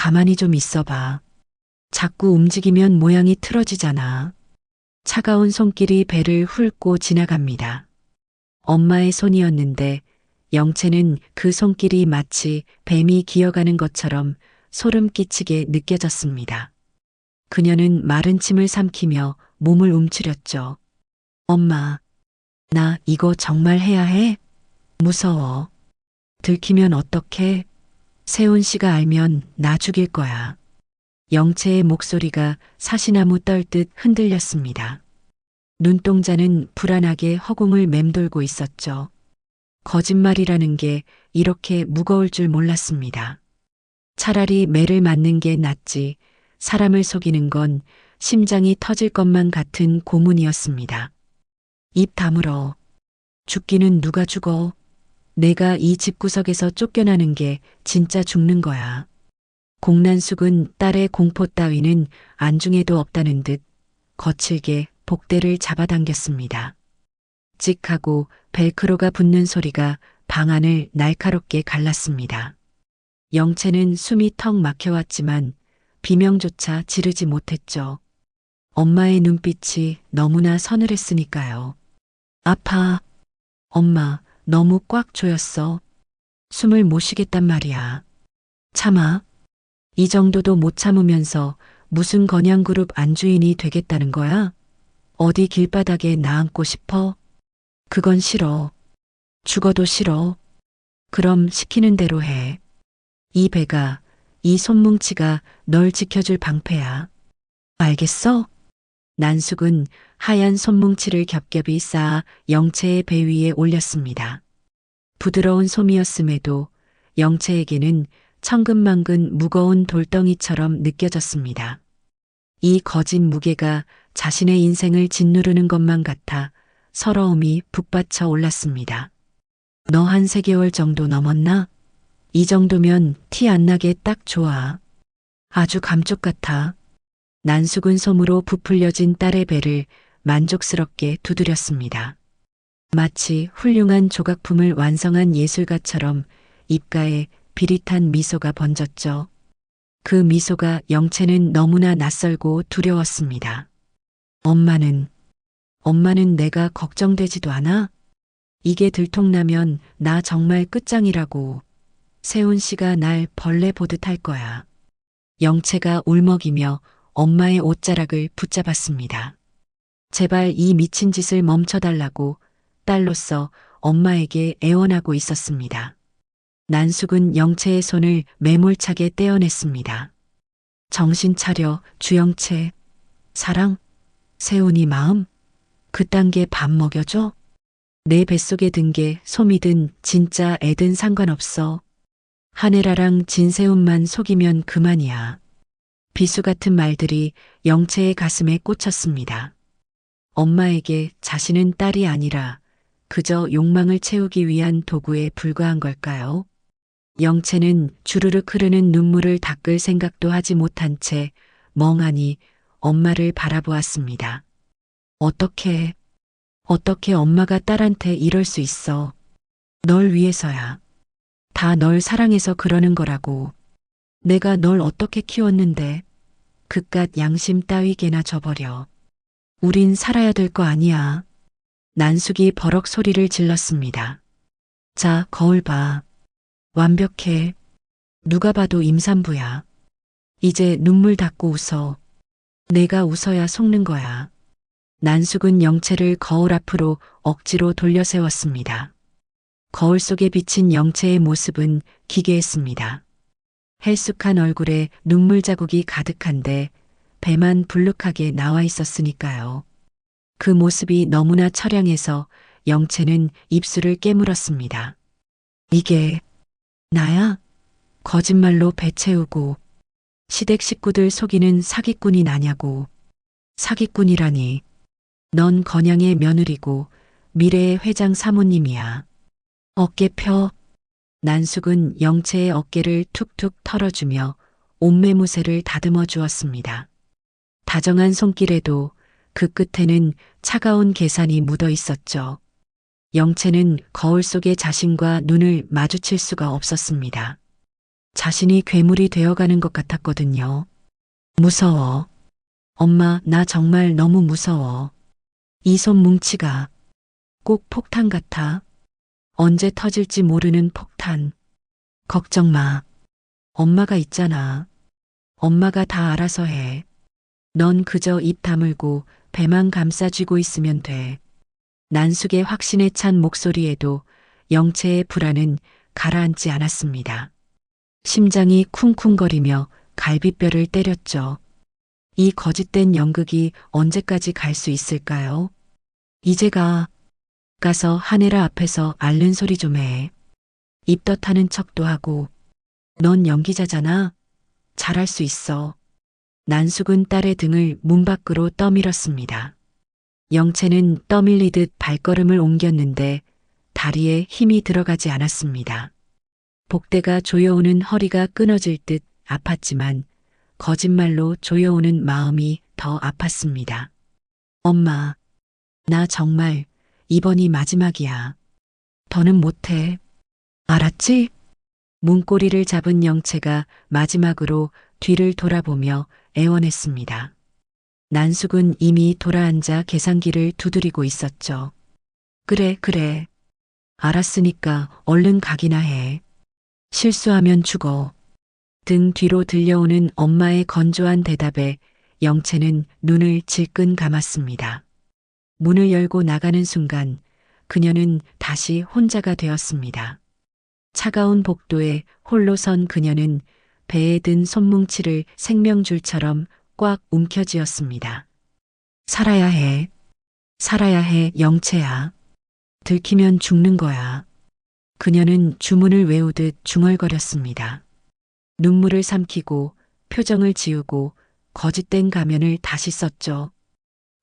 가만히 좀 있어봐. 자꾸 움직이면 모양이 틀어지잖아. 차가운 손길이 배를 훑고 지나갑니다. 엄마의 손이었는데 영채는 그 손길이 마치 뱀이 기어가는 것처럼 소름 끼치게 느껴졌습니다. 그녀는 마른 침을 삼키며 몸을 움츠렸죠. 엄마, 나 이거 정말 해야 해? 무서워. 들키면 어떡해? 세훈 씨가 알면 나 죽일 거야. 영채의 목소리가 사시나무 떨듯 흔들렸습니다. 눈동자는 불안하게 허공을 맴돌고 있었죠. 거짓말이라는 게 이렇게 무거울 줄 몰랐습니다. 차라리 매를 맞는 게 낫지 사람을 속이는 건 심장이 터질 것만 같은 고문이었습니다. 입 다물어. 죽기는 누가 죽어? 내가 이 집구석에서 쫓겨나는 게 진짜 죽는 거야. 공란숙은 딸의 공포 따위는 안중에도 없다는 듯 거칠게 복대를 잡아당겼습니다. 찍하고 벨크로가 붙는 소리가 방 안을 날카롭게 갈랐습니다. 영채는 숨이 턱 막혀왔지만 비명조차 지르지 못했죠. 엄마의 눈빛이 너무나 서늘했으니까요. 아파. 엄마, 너무 꽉 조였어. 숨을 못 쉬겠단 말이야. 참아. 이 정도도 못 참으면서 무슨 건양그룹 안주인이 되겠다는 거야? 어디 길바닥에 나앉고 싶어? 그건 싫어. 죽어도 싫어. 그럼 시키는 대로 해. 이 배가, 이 손뭉치가 널 지켜줄 방패야. 알겠어? 난숙은 하얀 손뭉치를 겹겹이 쌓아 영채의 배 위에 올렸습니다. 부드러운 솜이었음에도 영채에게는 천근만근 무거운 돌덩이처럼 느껴졌습니다. 이 거짓 무게가 자신의 인생을 짓누르는 것만 같아 서러움이 북받쳐 올랐습니다. 너 한 3개월 정도 넘었나? 이 정도면 티 안 나게 딱 좋아. 아주 감쪽 같아. 난숙은 솜으로 부풀려진 딸의 배를 만족스럽게 두드렸습니다. 마치 훌륭한 조각품을 완성한 예술가처럼 입가에 비릿한 미소가 번졌죠. 그 미소가 영채는 너무나 낯설고 두려웠습니다. 엄마는 내가 걱정되지도 않아? 이게 들통나면 나 정말 끝장이라고. 세훈 씨가 날 벌레 보듯 할 거야. 영채가 울먹이며 엄마의 옷자락을 붙잡았습니다. 제발 이 미친 짓을 멈춰달라고 딸로서 엄마에게 애원하고 있었습니다. 난숙은 영채의 손을 매몰차게 떼어냈습니다. 정신 차려, 주영채. 사랑? 세훈이 마음? 그딴 게 밥 먹여줘? 내 뱃속에 든 게 솜이든 진짜 애든 상관없어. 하늘아랑 진세훈만 속이면 그만이야. 비수 같은 말들이 영채의 가슴에 꽂혔습니다. 엄마에게 자신은 딸이 아니라 그저 욕망을 채우기 위한 도구에 불과한 걸까요? 영채는 주르륵 흐르는 눈물을 닦을 생각도 하지 못한 채 멍하니 엄마를 바라보았습니다. 어떻게 엄마가 딸한테 이럴 수 있어. 널 위해서야. 다 널 사랑해서 그러는 거라고. 내가 널 어떻게 키웠는데. 그깟 양심 따위 개나 줘버려. 우린 살아야 될 거 아니야. 난숙이 버럭 소리를 질렀습니다. 자, 거울 봐. 완벽해. 누가 봐도 임산부야. 이제 눈물 닦고 웃어. 내가 웃어야 속는 거야. 난숙은 영채를 거울 앞으로 억지로 돌려 세웠습니다. 거울 속에 비친 영채의 모습은 기괴했습니다. 헬쑥한 얼굴에 눈물 자국이 가득한데 배만 불룩하게 나와 있었으니까요. 그 모습이 너무나 처량해서 영채는 입술을 깨물었습니다. 이게 나야? 거짓말로 배 채우고 시댁 식구들 속이는 사기꾼이 나냐고. 사기꾼이라니. 넌 건양의 며느리고 미래의 회장 사모님이야. 어깨 펴. 난숙은 영채의 어깨를 툭툭 털어주며 옷매무새를 다듬어 주었습니다. 다정한 손길에도 그 끝에는 차가운 계산이 묻어 있었죠. 영채는 거울 속의 자신과 눈을 마주칠 수가 없었습니다. 자신이 괴물이 되어가는 것 같았거든요. 무서워. 엄마, 나 정말 너무 무서워. 이 손 뭉치가 꼭 폭탄 같아. 언제 터질지 모르는 폭탄. 걱정 마. 엄마가 있잖아. 엄마가 다 알아서 해. 넌 그저 입 다물고 배만 감싸쥐고 있으면 돼. 난숙의 확신에 찬 목소리에도 영채의 불안은 가라앉지 않았습니다. 심장이 쿵쿵거리며 갈비뼈를 때렸죠. 이 거짓된 연극이 언제까지 갈 수 있을까요? 이제 가서 하늘아 앞에서 앓는 소리 좀 해. 입덧하는 척도 하고. 넌 연기자잖아. 잘할 수 있어. 난숙은 딸의 등을 문 밖으로 떠밀었습니다. 영채는 떠밀리듯 발걸음을 옮겼는데 다리에 힘이 들어가지 않았습니다. 복대가 조여오는 허리가 끊어질 듯 아팠지만 거짓말로 조여오는 마음이 더 아팠습니다. 엄마, 나 정말 이번이 마지막이야. 더는 못해. 알았지? 문고리를 잡은 영채가 마지막으로 뒤를 돌아보며 애원했습니다. 난숙은 이미 돌아앉아 계산기를 두드리고 있었죠. 그래. 알았으니까 얼른 가기나 해. 실수하면 죽어. 등 뒤로 들려오는 엄마의 건조한 대답에 영채는 눈을 질끈 감았습니다. 문을 열고 나가는 순간 그녀는 다시 혼자가 되었습니다. 차가운 복도에 홀로 선 그녀는 배에 든 손뭉치를 생명줄처럼 꽉 움켜쥐었습니다. 살아야 해. 살아야 해, 영채야. 들키면 죽는 거야. 그녀는 주문을 외우듯 중얼거렸습니다. 눈물을 삼키고 표정을 지우고 거짓된 가면을 다시 썼죠.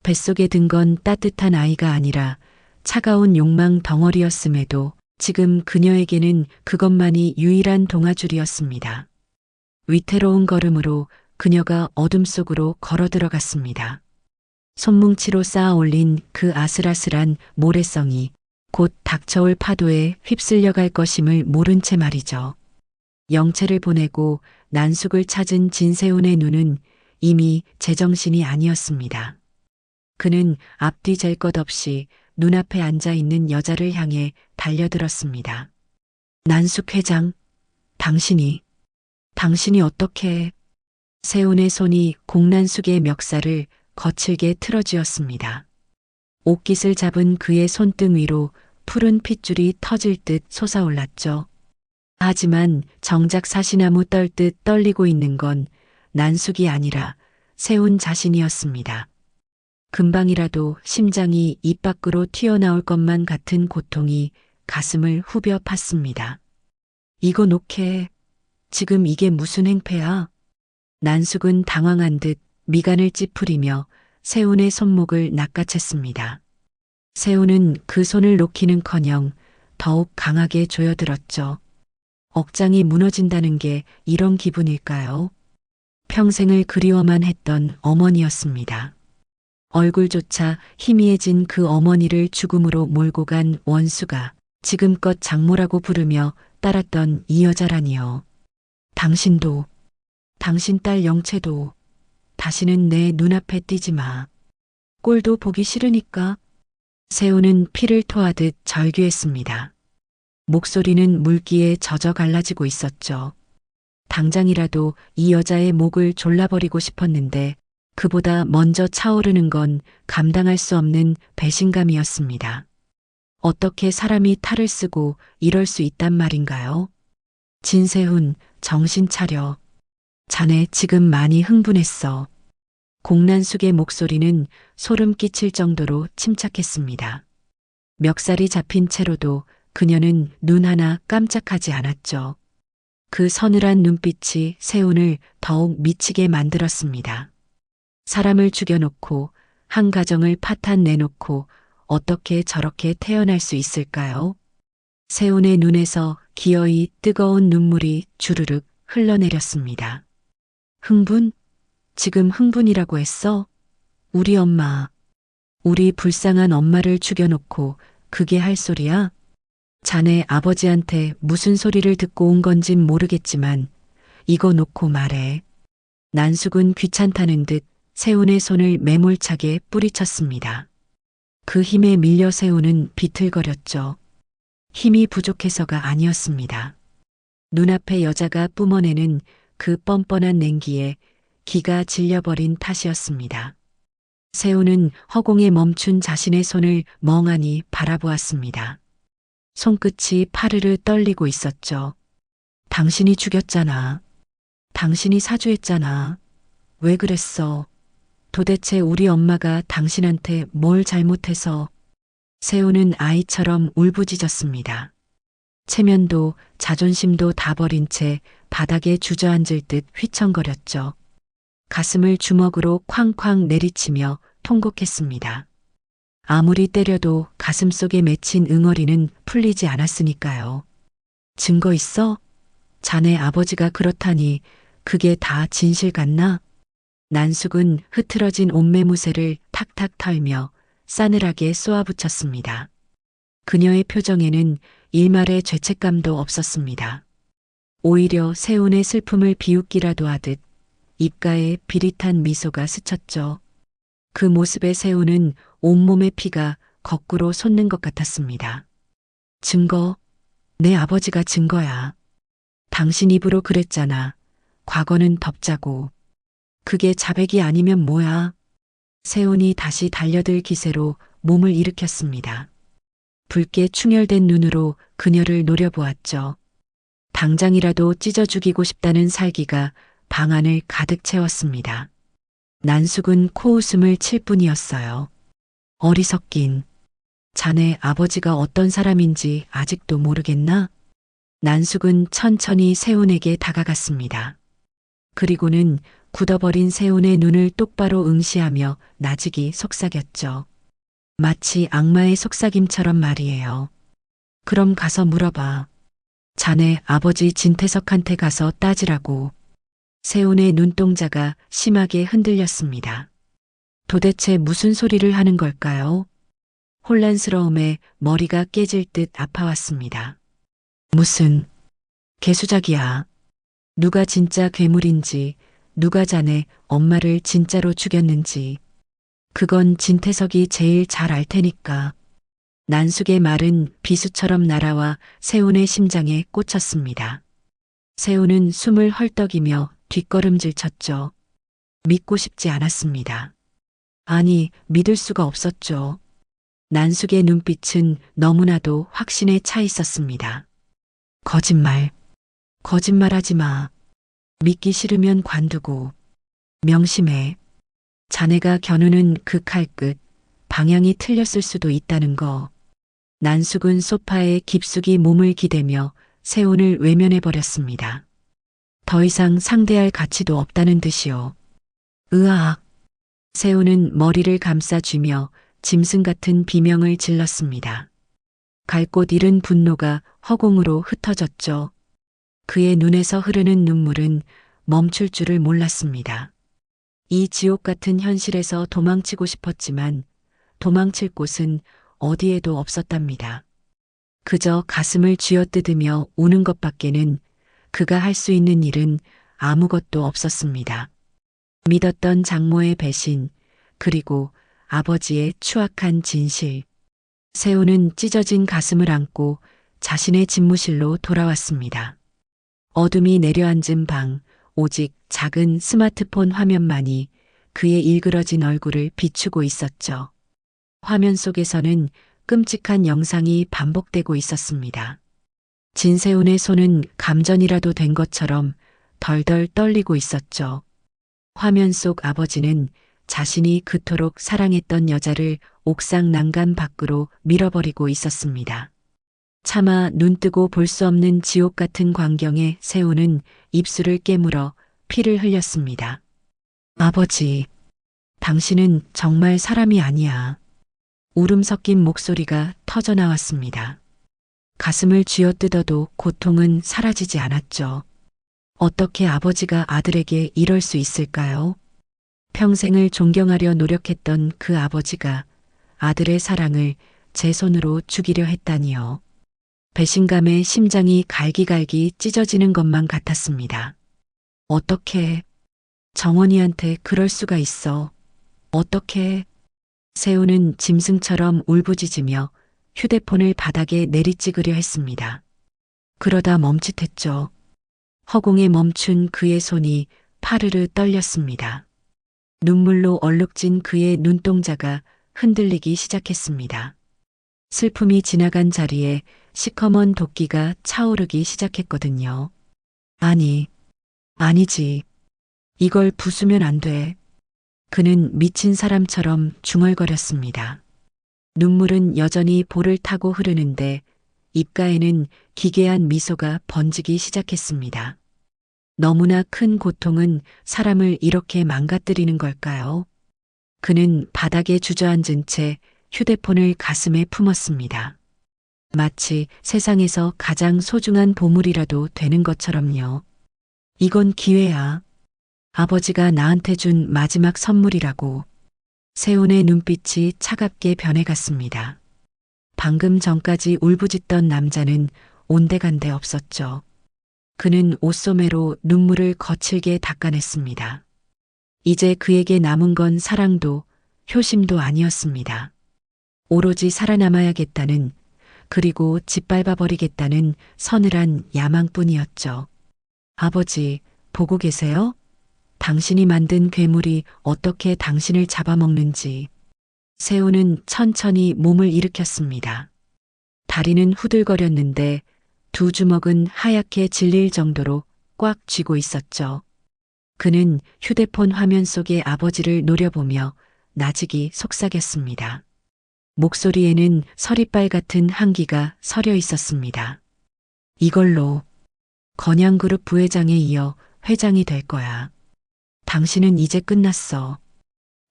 뱃속에 든 건 따뜻한 아이가 아니라 차가운 욕망 덩어리였음에도 지금 그녀에게는 그것만이 유일한 동아줄이었습니다. 위태로운 걸음으로 그녀가 어둠 속으로 걸어 들어갔습니다. 손뭉치로 쌓아 올린 그 아슬아슬한 모래성이 곧 닥쳐올 파도에 휩쓸려 갈 것임을 모른 채 말이죠. 영채를 보내고 난숙을 찾은 진세훈의 눈은 이미 제정신이 아니었습니다. 그는 앞뒤 잴 것 없이 눈앞에 앉아 있는 여자를 향해 달려들었습니다. 난숙 회장, 당신이 어떻게... 세훈의 손이 공난숙의 멱살을 거칠게 틀어쥐었습니다. 옷깃을 잡은 그의 손등 위로 푸른 핏줄이 터질 듯 솟아올랐죠. 하지만 정작 사시나무 떨듯 떨리고 있는 건 난숙이 아니라 세훈 자신이었습니다. 금방이라도 심장이 입 밖으로 튀어나올 것만 같은 고통이 가슴을 후벼 팠습니다. 이거 놓게. 지금 이게 무슨 행패야? 난숙은 당황한 듯 미간을 찌푸리며 세훈의 손목을 낚아챘습니다. 세훈은 그 손을 놓기는커녕 더욱 강하게 조여들었죠. 억장이 무너진다는 게 이런 기분일까요? 평생을 그리워만 했던 어머니였습니다. 얼굴조차 희미해진 그 어머니를 죽음으로 몰고 간 원수가 지금껏 장모라고 부르며 따랐던 이 여자라니요. 당신도, 당신 딸 영채도 다시는 내 눈앞에 띄지 마. 꼴도 보기 싫으니까. 세훈은 피를 토하듯 절규했습니다. 목소리는 물기에 젖어 갈라지고 있었죠. 당장이라도 이 여자의 목을 졸라버리고 싶었는데 그보다 먼저 차오르는 건 감당할 수 없는 배신감이었습니다. 어떻게 사람이 탈을 쓰고 이럴 수 있단 말인가요? 진세훈, 정신 차려. 자네 지금 많이 흥분했어. 공난숙의 목소리는 소름 끼칠 정도로 침착했습니다. 멱살이 잡힌 채로도 그녀는 눈 하나 깜짝하지 않았죠. 그 서늘한 눈빛이 세훈을 더욱 미치게 만들었습니다. 사람을 죽여놓고 한 가정을 파탄 내놓고 어떻게 저렇게 태어날 수 있을까요? 세훈의 눈에서 기어이 뜨거운 눈물이 주르륵 흘러내렸습니다. 흥분? 지금 흥분이라고 했어? 우리 엄마, 우리 불쌍한 엄마를 죽여놓고 그게 할 소리야? 자네 아버지한테 무슨 소리를 듣고 온 건진 모르겠지만 이거 놓고 말해. 난숙은 귀찮다는 듯 세훈의 손을 매몰차게 뿌리쳤습니다. 그 힘에 밀려 세훈은 비틀거렸죠. 힘이 부족해서가 아니었습니다. 눈앞에 여자가 뿜어내는 그 뻔뻔한 냉기에 기가 질려버린 탓이었습니다. 세훈은 허공에 멈춘 자신의 손을 멍하니 바라보았습니다. 손끝이 파르르 떨리고 있었죠. 당신이 죽였잖아. 당신이 사주했잖아. 왜 그랬어? 도대체 우리 엄마가 당신한테 뭘 잘못해서? 세훈은 아이처럼 울부짖었습니다. 체면도 자존심도 다 버린 채 바닥에 주저앉을 듯 휘청거렸죠. 가슴을 주먹으로 쾅쾅 내리치며 통곡했습니다. 아무리 때려도 가슴속에 맺힌 응어리는 풀리지 않았으니까요. 증거 있어? 자네 아버지가 그렇다니 그게 다 진실 같나? 난숙은 흐트러진 옷매무새를 탁탁 털며 싸늘하게 쏘아붙였습니다. 그녀의 표정에는 일말의 죄책감도 없었습니다. 오히려 세훈의 슬픔을 비웃기라도 하듯 입가에 비릿한 미소가 스쳤죠. 그 모습에 세훈은 온몸의 피가 거꾸로 솟는 것 같았습니다. 증거? 내 아버지가 증거야. 당신 입으로 그랬잖아. 과거는 덮자고. 그게 자백이 아니면 뭐야? 세훈이 다시 달려들 기세로 몸을 일으켰습니다. 붉게 충혈된 눈으로 그녀를 노려보았죠. 당장이라도 찢어 죽이고 싶다는 살기가 방 안을 가득 채웠습니다. 난숙은 코웃음을 칠 뿐이었어요. 어리석긴. 자네 아버지가 어떤 사람인지 아직도 모르겠나? 난숙은 천천히 세훈에게 다가갔습니다. 그리고는 굳어버린 세훈의 눈을 똑바로 응시하며 나직이 속삭였죠. 마치 악마의 속삭임처럼 말이에요. 그럼 가서 물어봐. 자네 아버지 진태석한테 가서 따지라고. 세훈의 눈동자가 심하게 흔들렸습니다. 도대체 무슨 소리를 하는 걸까요? 혼란스러움에 머리가 깨질 듯 아파왔습니다. 무슨 개수작이야. 누가 진짜 괴물인지, 누가 자네 엄마를 진짜로 죽였는지. 그건 진태석이 제일 잘 알 테니까. 난숙의 말은 비수처럼 날아와 세훈의 심장에 꽂혔습니다. 세훈은 숨을 헐떡이며 뒷걸음질 쳤죠. 믿고 싶지 않았습니다. 아니, 믿을 수가 없었죠. 난숙의 눈빛은 너무나도 확신에 차 있었습니다. 거짓말. 거짓말하지 마. 믿기 싫으면 관두고. 명심해. 자네가 겨누는 그 칼끝, 방향이 틀렸을 수도 있다는 거. 난숙은 소파에 깊숙이 몸을 기대며 세훈을 외면해버렸습니다. 더 이상 상대할 가치도 없다는 듯이요. 으악. 세훈은 머리를 감싸쥐며 짐승 같은 비명을 질렀습니다. 갈 곳 잃은 분노가 허공으로 흩어졌죠. 그의 눈에서 흐르는 눈물은 멈출 줄을 몰랐습니다. 이 지옥 같은 현실에서 도망치고 싶었지만 도망칠 곳은 어디에도 없었답니다. 그저 가슴을 쥐어뜯으며 우는 것밖에는 그가 할 수 있는 일은 아무것도 없었습니다. 믿었던 장모의 배신, 그리고 아버지의 추악한 진실. 세훈은 찢어진 가슴을 안고 자신의 집무실로 돌아왔습니다. 어둠이 내려앉은 방, 오직 작은 스마트폰 화면만이 그의 일그러진 얼굴을 비추고 있었죠. 화면 속에서는 끔찍한 영상이 반복되고 있었습니다. 진세훈의 손은 감전이라도 된 것처럼 덜덜 떨리고 있었죠. 화면 속 아버지는 자신이 그토록 사랑했던 여자를 옥상 난간 밖으로 밀어버리고 있었습니다. 차마 눈뜨고 볼 수 없는 지옥 같은 광경에 세훈은 입술을 깨물어 피를 흘렸습니다. 아버지, 당신은 정말 사람이 아니야. 울음 섞인 목소리가 터져나왔습니다. 가슴을 쥐어뜯어도 고통은 사라지지 않았죠. 어떻게 아버지가 아들에게 이럴 수 있을까요? 평생을 존경하려 노력했던 그 아버지가 아들의 사랑을 제 손으로 죽이려 했다니요. 배신감에 심장이 갈기갈기 찢어지는 것만 같았습니다. 어떻게 정원이한테 그럴 수가 있어. 어떻게 세훈은 짐승처럼 울부짖으며 휴대폰을 바닥에 내리찍으려 했습니다. 그러다 멈칫했죠. 허공에 멈춘 그의 손이 파르르 떨렸습니다. 눈물로 얼룩진 그의 눈동자가 흔들리기 시작했습니다. 슬픔이 지나간 자리에 시커먼 도끼가 차오르기 시작했거든요. 아니지. 이걸 부수면 안 돼. 그는 미친 사람처럼 중얼거렸습니다. 눈물은 여전히 볼을 타고 흐르는데 입가에는 기괴한 미소가 번지기 시작했습니다. 너무나 큰 고통은 사람을 이렇게 망가뜨리는 걸까요? 그는 바닥에 주저앉은 채 휴대폰을 가슴에 품었습니다. 마치 세상에서 가장 소중한 보물이라도 되는 것처럼요. 이건 기회야. 아버지가 나한테 준 마지막 선물이라고. 세훈의 눈빛이 차갑게 변해갔습니다. 방금 전까지 울부짖던 남자는 온데간데 없었죠. 그는 옷소매로 눈물을 거칠게 닦아냈습니다. 이제 그에게 남은 건 사랑도 효심도 아니었습니다. 오로지 살아남아야겠다는, 그리고 짓밟아버리겠다는 서늘한 야망뿐이었죠. 아버지, 보고 계세요? 당신이 만든 괴물이 어떻게 당신을 잡아먹는지. 세훈은 천천히 몸을 일으켰습니다. 다리는 후들거렸는데 두 주먹은 하얗게 질릴 정도로 꽉 쥐고 있었죠. 그는 휴대폰 화면 속의 아버지를 노려보며 나직이 속삭였습니다. 목소리에는 서리빨 같은 한기가 서려 있었습니다. 이걸로 건양그룹 부회장에 이어 회장이 될 거야. 당신은 이제 끝났어.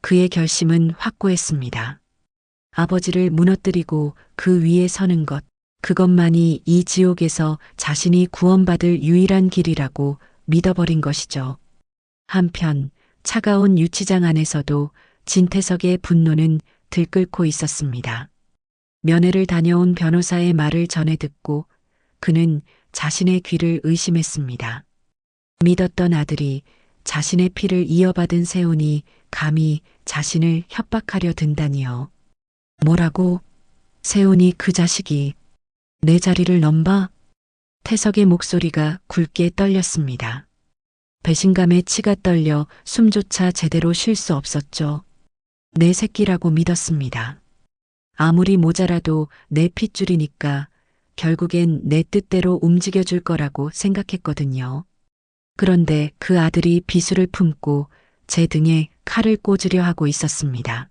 그의 결심은 확고했습니다. 아버지를 무너뜨리고 그 위에 서는 것, 그것만이 이 지옥에서 자신이 구원받을 유일한 길이라고 믿어버린 것이죠. 한편 차가운 유치장 안에서도 진태석의 분노는 들끓고 있었습니다. 면회를 다녀온 변호사의 말을 전해 듣고 그는 자신의 귀를 의심했습니다. 믿었던 아들이 자신의 피를 이어받은 세훈이 감히 자신을 협박하려 든다니요. 뭐라고? 세훈이 그 자식이 내 자리를 넘봐? 태석의 목소리가 굵게 떨렸습니다. 배신감에 치가 떨려 숨조차 제대로 쉴 수 없었죠. 내 새끼라고 믿었습니다. 아무리 모자라도 내 핏줄이니까 결국엔 내 뜻대로 움직여줄 거라고 생각했거든요. 그런데 그 아들이 비수를 품고 제 등에 칼을 꽂으려 하고 있었습니다.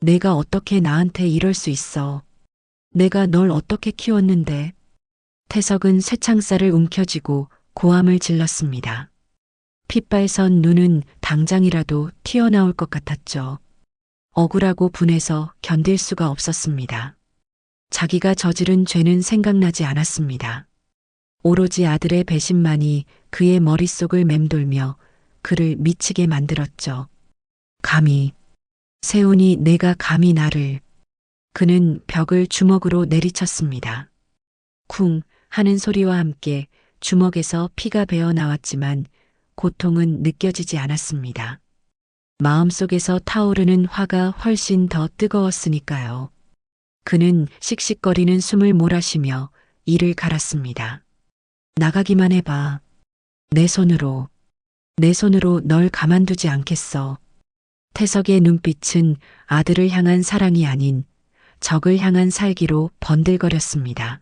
내가 어떻게 나한테 이럴 수 있어. 내가 널 어떻게 키웠는데. 태석은 쇠창살을 움켜쥐고 고함을 질렀습니다. 핏발선 눈은 당장이라도 튀어나올 것 같았죠. 억울하고 분해서 견딜 수가 없었습니다. 자기가 저지른 죄는 생각나지 않았습니다. 오로지 아들의 배신만이 그의 머릿속을 맴돌며 그를 미치게 만들었죠. 감히, 세훈이 내가 감히 나를. 그는 벽을 주먹으로 내리쳤습니다. 쿵 하는 소리와 함께 주먹에서 피가 배어 나왔지만 고통은 느껴지지 않았습니다. 마음속에서 타오르는 화가 훨씬 더 뜨거웠으니까요. 그는 씩씩거리는 숨을 몰아쉬며 이를 갈았습니다. 나가기만 해봐. 내 손으로 널 가만두지 않겠어. 태석의 눈빛은 아들을 향한 사랑이 아닌 적을 향한 살기로 번들거렸습니다.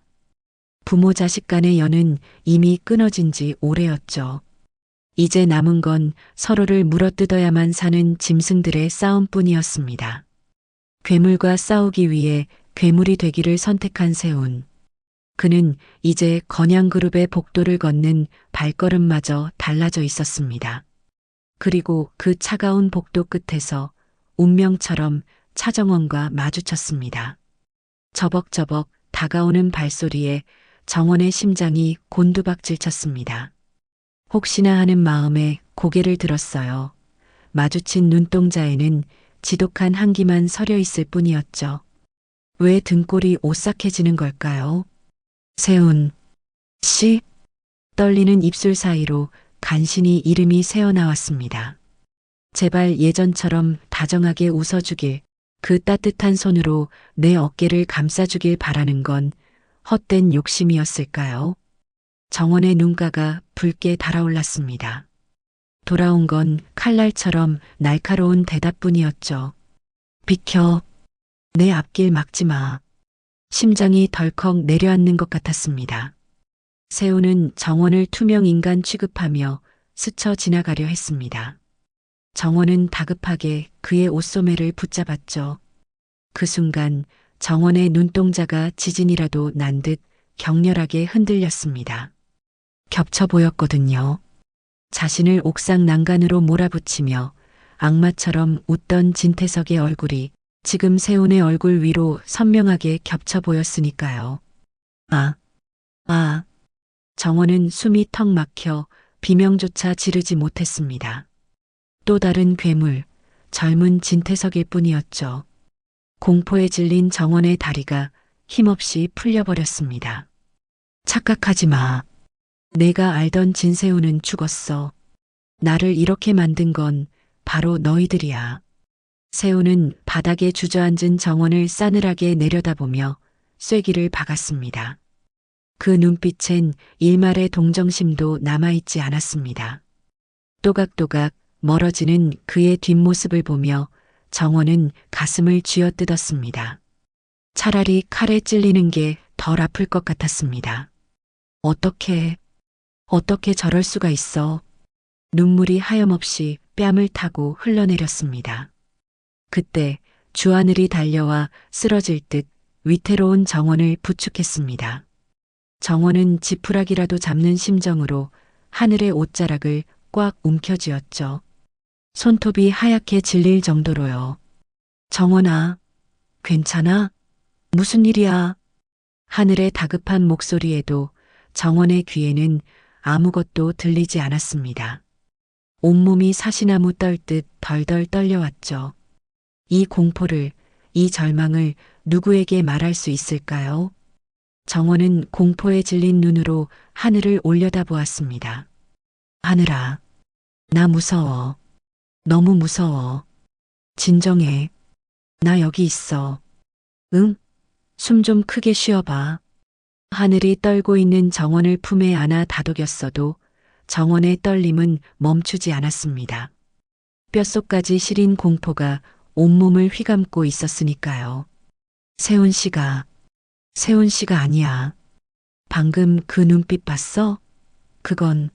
부모 자식 간의 연은 이미 끊어진 지 오래였죠. 이제 남은 건 서로를 물어뜯어야만 사는 짐승들의 싸움뿐이었습니다. 괴물과 싸우기 위해 괴물이 되기를 선택한 세훈. 그는 이제 건양그룹의 복도를 걷는 발걸음마저 달라져 있었습니다. 그리고 그 차가운 복도 끝에서 운명처럼 차정원과 마주쳤습니다. 저벅저벅 다가오는 발소리에 정원의 심장이 곤두박질 쳤습니다. 혹시나 하는 마음에 고개를 들었어요. 마주친 눈동자에는 지독한 한기만 서려 있을 뿐이었죠. 왜 등골이 오싹해지는 걸까요? 세훈 씨, 떨리는 입술 사이로 간신히 이름이 새어나왔습니다. 제발 예전처럼 다정하게 웃어주길, 그 따뜻한 손으로 내 어깨를 감싸주길 바라는 건 헛된 욕심이었을까요? 정원의 눈가가 붉게 달아올랐습니다. 돌아온 건 칼날처럼 날카로운 대답뿐이었죠. 비켜. 내 앞길 막지 마. 심장이 덜컥 내려앉는 것 같았습니다. 세우는 정원을 투명 인간 취급하며 스쳐 지나가려 했습니다. 정원은 다급하게 그의 옷소매를 붙잡았죠. 그 순간 정원의 눈동자가 지진이라도 난 듯 격렬하게 흔들렸습니다. 겹쳐 보였거든요. 자신을 옥상 난간으로 몰아붙이며 악마처럼 웃던 진태석의 얼굴이 지금 세훈의 얼굴 위로 선명하게 겹쳐 보였으니까요. 아. 정원은 숨이 턱 막혀 비명조차 지르지 못했습니다. 또 다른 괴물, 젊은 진태석일 뿐이었죠. 공포에 질린 정원의 다리가 힘없이 풀려버렸습니다. 착각하지 마. 내가 알던 진세훈은 죽었어. 나를 이렇게 만든 건 바로 너희들이야. 세훈은 바닥에 주저앉은 정원을 싸늘하게 내려다보며 쐐기를 박았습니다. 그 눈빛엔 일말의 동정심도 남아있지 않았습니다. 또각또각 멀어지는 그의 뒷모습을 보며 정원은 가슴을 쥐어뜯었습니다. 차라리 칼에 찔리는 게 덜 아플 것 같았습니다. 어떻게 저럴 수가 있어. 눈물이 하염없이 뺨을 타고 흘러내렸습니다. 그때 주하늘이 달려와 쓰러질 듯 위태로운 정원을 부축했습니다. 정원은 지푸라기라도 잡는 심정으로 하늘의 옷자락을 꽉 움켜쥐었죠. 손톱이 하얗게 질릴 정도로요. 정원아, 괜찮아? 무슨 일이야? 하늘의 다급한 목소리에도 정원의 귀에는 아무것도 들리지 않았습니다. 온몸이 사시나무 떨듯 덜덜 떨려왔죠. 이 공포를, 이 절망을 누구에게 말할 수 있을까요? 정원은 공포에 질린 눈으로 하늘을 올려다보았습니다. 하늘아, 나 무서워. 너무 무서워. 진정해. 나 여기 있어. 응? 숨 좀 크게 쉬어봐. 하늘이 떨고 있는 정원을 품에 안아 다독였어도 정원의 떨림은 멈추지 않았습니다. 뼛속까지 시린 공포가 온몸을 휘감고 있었으니까요. 세훈 씨가 아니야. 방금 그 눈빛 봤어? 그건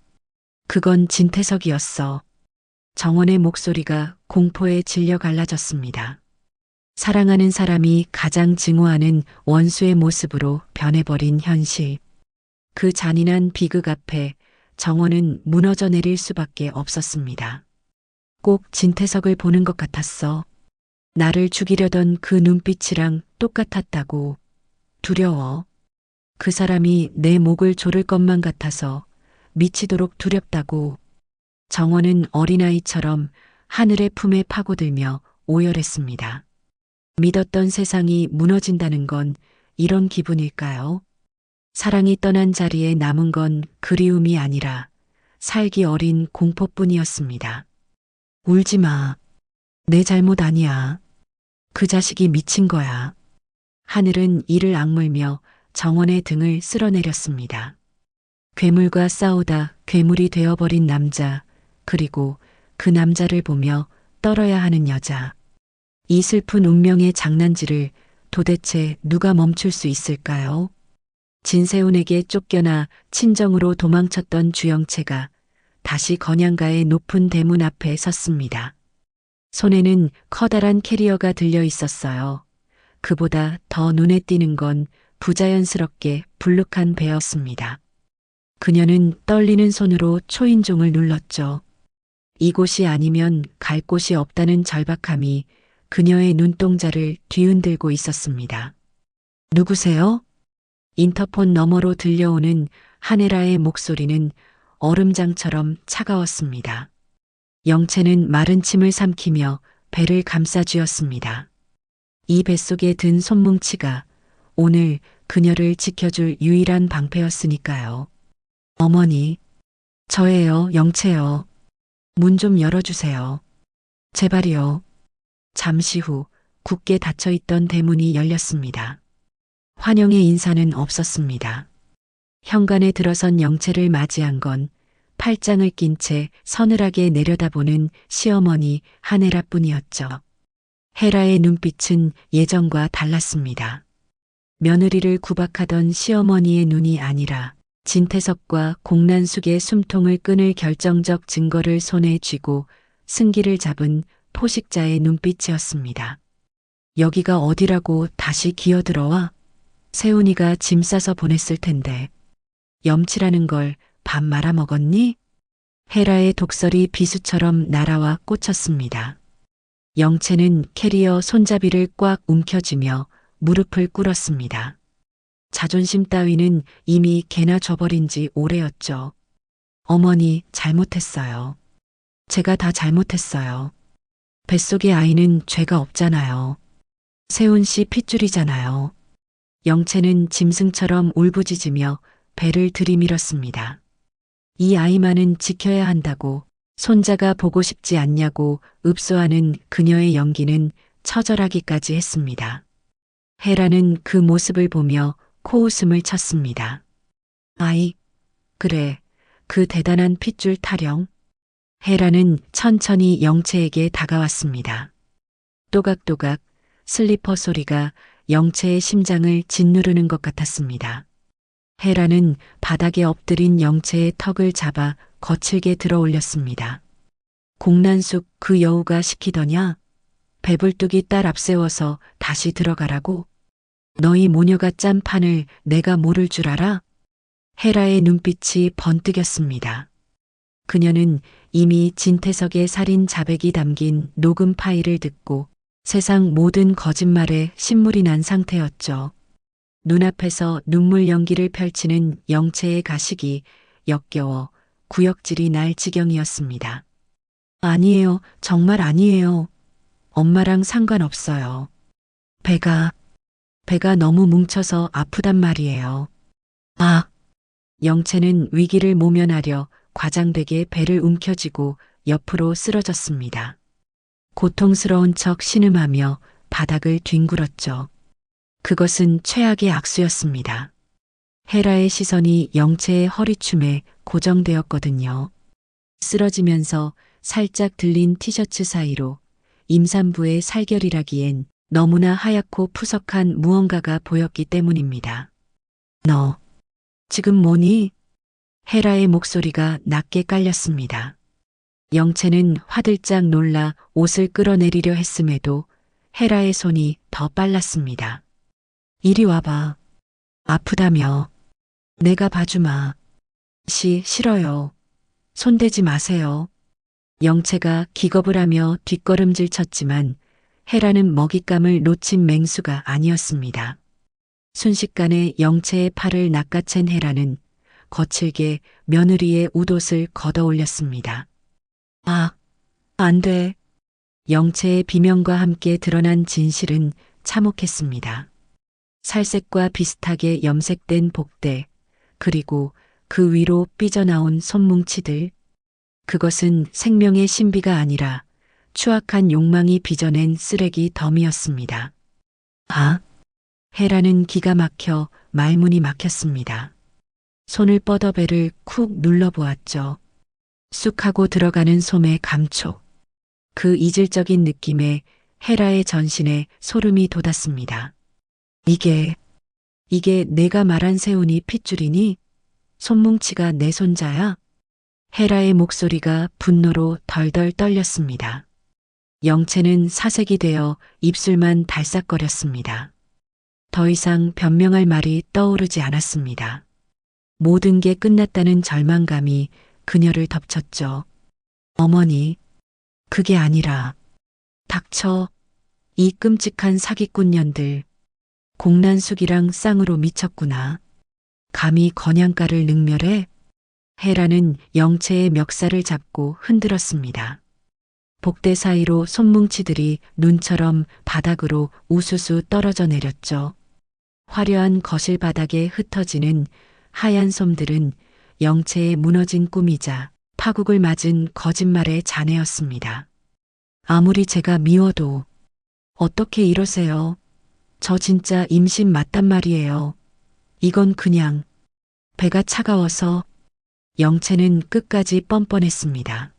진태석이었어. 정원의 목소리가 공포에 질려 갈라졌습니다. 사랑하는 사람이 가장 증오하는 원수의 모습으로 변해버린 현실. 그 잔인한 비극 앞에 정원은 무너져 내릴 수밖에 없었습니다. 꼭 진태석을 보는 것 같았어. 나를 죽이려던 그 눈빛이랑 똑같았다고. 두려워. 그 사람이 내 목을 조를 것만 같아서 미치도록 두렵다고. 정원은 어린아이처럼 하늘의 품에 파고들며 오열했습니다. 믿었던 세상이 무너진다는 건 이런 기분일까요? 사랑이 떠난 자리에 남은 건 그리움이 아니라 살기 어린 공포뿐이었습니다. 울지 마. 내 잘못 아니야. 그 자식이 미친 거야. 하늘은 이를 악물며 정원의 등을 쓸어내렸습니다. 괴물과 싸우다 괴물이 되어버린 남자, 그리고 그 남자를 보며 떨어야 하는 여자. 이 슬픈 운명의 장난질을 도대체 누가 멈출 수 있을까요? 진세훈에게 쫓겨나 친정으로 도망쳤던 주영채가 다시 건양가의 높은 대문 앞에 섰습니다. 손에는 커다란 캐리어가 들려 있었어요. 그보다 더 눈에 띄는 건 부자연스럽게 불룩한 배였습니다. 그녀는 떨리는 손으로 초인종을 눌렀죠. 이곳이 아니면 갈 곳이 없다는 절박함이 그녀의 눈동자를 뒤흔들고 있었습니다. 누구세요? 인터폰 너머로 들려오는 하네라의 목소리는 얼음장처럼 차가웠습니다. 영채는 마른 침을 삼키며 배를 감싸쥐었습니다. 이 뱃속에 든 손뭉치가 오늘 그녀를 지켜줄 유일한 방패였으니까요. 어머니, 저예요, 영채요. 문 좀 열어주세요. 제발이요. 잠시 후 굳게 닫혀있던 대문이 열렸습니다. 환영의 인사는 없었습니다. 현관에 들어선 영채를 맞이한 건 팔짱을 낀 채 서늘하게 내려다보는 시어머니 한혜라뿐이었죠. 헤라의 눈빛은 예전과 달랐습니다. 며느리를 구박하던 시어머니의 눈이 아니라 진태석과 공난숙의 숨통을 끊을 결정적 증거를 손에 쥐고 승기를 잡은 포식자의 눈빛이었습니다. 여기가 어디라고 다시 기어들어와? 세훈이가 짐 싸서 보냈을 텐데. 염치라는 걸 밥 말아 먹었니? 헤라의 독설이 비수처럼 날아와 꽂혔습니다. 영채는 캐리어 손잡이를 꽉 움켜쥐며 무릎을 꿇었습니다. 자존심 따위는 이미 개나 줘버린 지 오래였죠. 어머니, 잘못했어요. 제가 다 잘못했어요. 뱃속의 아이는 죄가 없잖아요. 세훈 씨 핏줄이잖아요. 영채는 짐승처럼 울부짖으며 배를 들이밀었습니다. 이 아이만은 지켜야 한다고, 손자가 보고 싶지 않냐고 읍소하는 그녀의 연기는 처절하기까지 했습니다. 헤라는 그 모습을 보며 코웃음을 쳤습니다. 아이, 그래, 그 대단한 핏줄 타령. 헤라는 천천히 영채에게 다가왔습니다. 또각또각 슬리퍼 소리가 영채의 심장을 짓누르는 것 같았습니다. 헤라는 바닥에 엎드린 영채의 턱을 잡아 거칠게 들어 올렸습니다. 공난숙 그 여우가 시키더냐? 배불뚝이 딸 앞세워서 다시 들어가라고? 너희 모녀가 짠 판을 내가 모를 줄 알아? 헤라의 눈빛이 번뜩였습니다. 그녀는 이미 진태석의 살인 자백이 담긴 녹음 파일을 듣고 세상 모든 거짓말에 신물이 난 상태였죠. 눈앞에서 눈물 연기를 펼치는 영채의 가식이 역겨워 구역질이 날 지경이었습니다. 아니에요. 정말 아니에요. 엄마랑 상관없어요. 배가 너무 뭉쳐서 아프단 말이에요. 아! 영채는 위기를 모면하려 과장되게 배를 움켜쥐고 옆으로 쓰러졌습니다. 고통스러운 척 신음하며 바닥을 뒹굴었죠. 그것은 최악의 악수였습니다. 헤라의 시선이 영채의 허리춤에 고정되었거든요. 쓰러지면서 살짝 들린 티셔츠 사이로 임산부의 살결이라기엔 너무나 하얗고 푸석한 무언가가 보였기 때문입니다. 너, 지금 뭐니? 헤라의 목소리가 낮게 깔렸습니다. 영채는 화들짝 놀라 옷을 끌어내리려 했음에도 헤라의 손이 더 빨랐습니다. 이리 와봐. 아프다며. 내가 봐주마. 싫어요. 손대지 마세요. 영채가 기겁을 하며 뒷걸음질 쳤지만 헤라는 먹잇감을 놓친 맹수가 아니었습니다. 순식간에 영채의 팔을 낚아챈 헤라는 거칠게 며느리의 웃옷을 걷어 올렸습니다. 아, 안 돼. 영채의 비명과 함께 드러난 진실은 참혹했습니다. 살색과 비슷하게 염색된 복대, 그리고 그 위로 삐져나온 손뭉치들. 그것은 생명의 신비가 아니라 추악한 욕망이 빚어낸 쓰레기 덤이었습니다. 아? 헤라는 기가 막혀 말문이 막혔습니다. 손을 뻗어 배를 쿡 눌러보았죠. 쑥 하고 들어가는 솜의 감촉. 그 이질적인 느낌에 헤라의 전신에 소름이 돋았습니다. 이게 내가 말한 세훈이 핏줄이니? 손뭉치가 내 손자야? 헤라의 목소리가 분노로 덜덜 떨렸습니다. 영채는 사색이 되어 입술만 달싹거렸습니다. 더 이상 변명할 말이 떠오르지 않았습니다. 모든 게 끝났다는 절망감이 그녀를 덮쳤죠. 어머니, 그게 아니라 닥쳐. 이 끔찍한 사기꾼년들. 공난숙이랑 쌍으로 미쳤구나. 감히 건양가를 능멸해? 헤라는 영채의 멱살을 잡고 흔들었습니다. 복대 사이로 손뭉치들이 눈처럼 바닥으로 우수수 떨어져 내렸죠. 화려한 거실 바닥에 흩어지는 하얀 솜들은 영채의 무너진 꿈이자 파국을 맞은 거짓말의 잔해였습니다. 아무리 제가 미워도 어떻게 이러세요? 저 진짜 임신 맞단 말이에요. 이건 그냥 배가 차가워서. 영채는 끝까지 뻔뻔했습니다.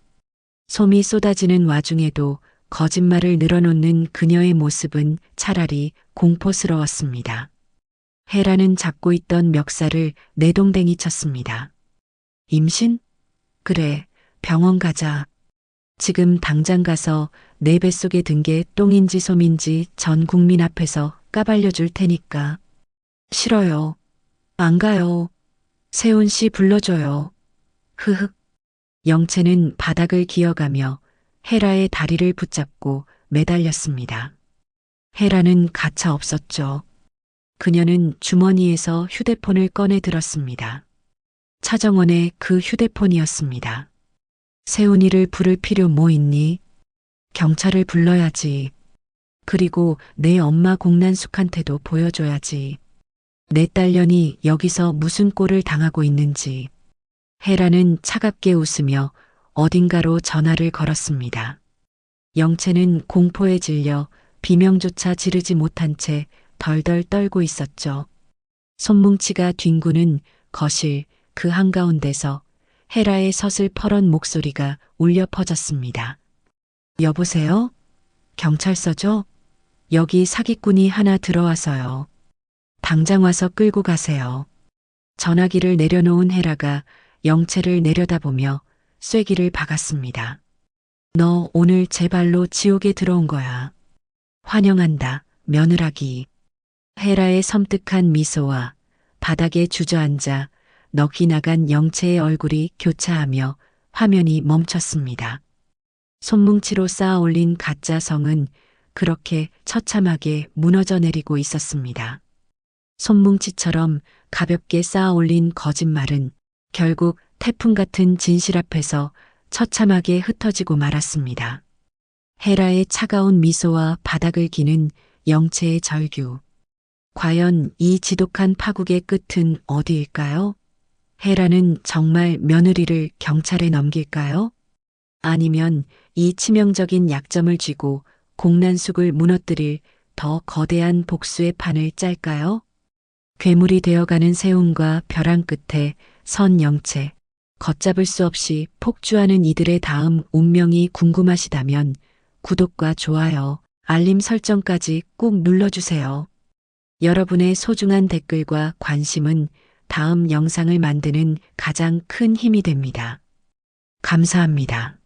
솜이 쏟아지는 와중에도 거짓말을 늘어놓는 그녀의 모습은 차라리 공포스러웠습니다. 혜라는 잡고 있던 멱살을 내동댕이 쳤습니다. 임신? 그래, 병원 가자. 지금 당장 가서 내 뱃속에 든 게 똥인지 솜인지 전 국민 앞에서 까발려 줄 테니까. 싫어요. 안 가요. 세훈 씨 불러줘요. 흐흑. 영채는 바닥을 기어가며 헤라의 다리를 붙잡고 매달렸습니다. 헤라는 가차 없었죠. 그녀는 주머니에서 휴대폰을 꺼내 들었습니다. 차정원의 그 휴대폰이었습니다. 세훈이를 부를 필요 뭐 있니? 경찰을 불러야지. 그리고 내 엄마 공난숙한테도 보여줘야지. 내 딸년이 여기서 무슨 꼴을 당하고 있는지. 헤라는 차갑게 웃으며 어딘가로 전화를 걸었습니다. 영채는 공포에 질려 비명조차 지르지 못한 채 덜덜 떨고 있었죠. 손뭉치가 뒹구는 거실 그 한가운데서 헤라의 서슬퍼런 목소리가 울려 퍼졌습니다. 여보세요? 경찰서죠? 여기 사기꾼이 하나 들어와서요. 당장 와서 끌고 가세요. 전화기를 내려놓은 헤라가 영채를 내려다보며 쐐기를 박았습니다. 너 오늘 제 발로 지옥에 들어온 거야. 환영한다, 며느라기. 헤라의 섬뜩한 미소와 바닥에 주저앉아 넋이 나간 영채의 얼굴이 교차하며 화면이 멈췄습니다. 손뭉치로 쌓아 올린 가짜 성은 그렇게 처참하게 무너져 내리고 있었습니다. 손뭉치처럼 가볍게 쌓아 올린 거짓말은 결국 태풍 같은 진실 앞에서 처참하게 흩어지고 말았습니다. 헤라의 차가운 미소와 바닥을 기는 영채의 절규. 과연 이 지독한 파국의 끝은 어디일까요? 헤라는 정말 며느리를 경찰에 넘길까요? 아니면 이 치명적인 약점을 쥐고 공난숙을 무너뜨릴 더 거대한 복수의 판을 짤까요? 괴물이 되어가는 세훈과 벼랑 끝에 선 영채, 걷잡을 수 없이 폭주하는 이들의 다음 운명이 궁금하시다면 구독과 좋아요, 알림 설정까지 꾹 눌러주세요. 여러분의 소중한 댓글과 관심은 다음 영상을 만드는 가장 큰 힘이 됩니다. 감사합니다.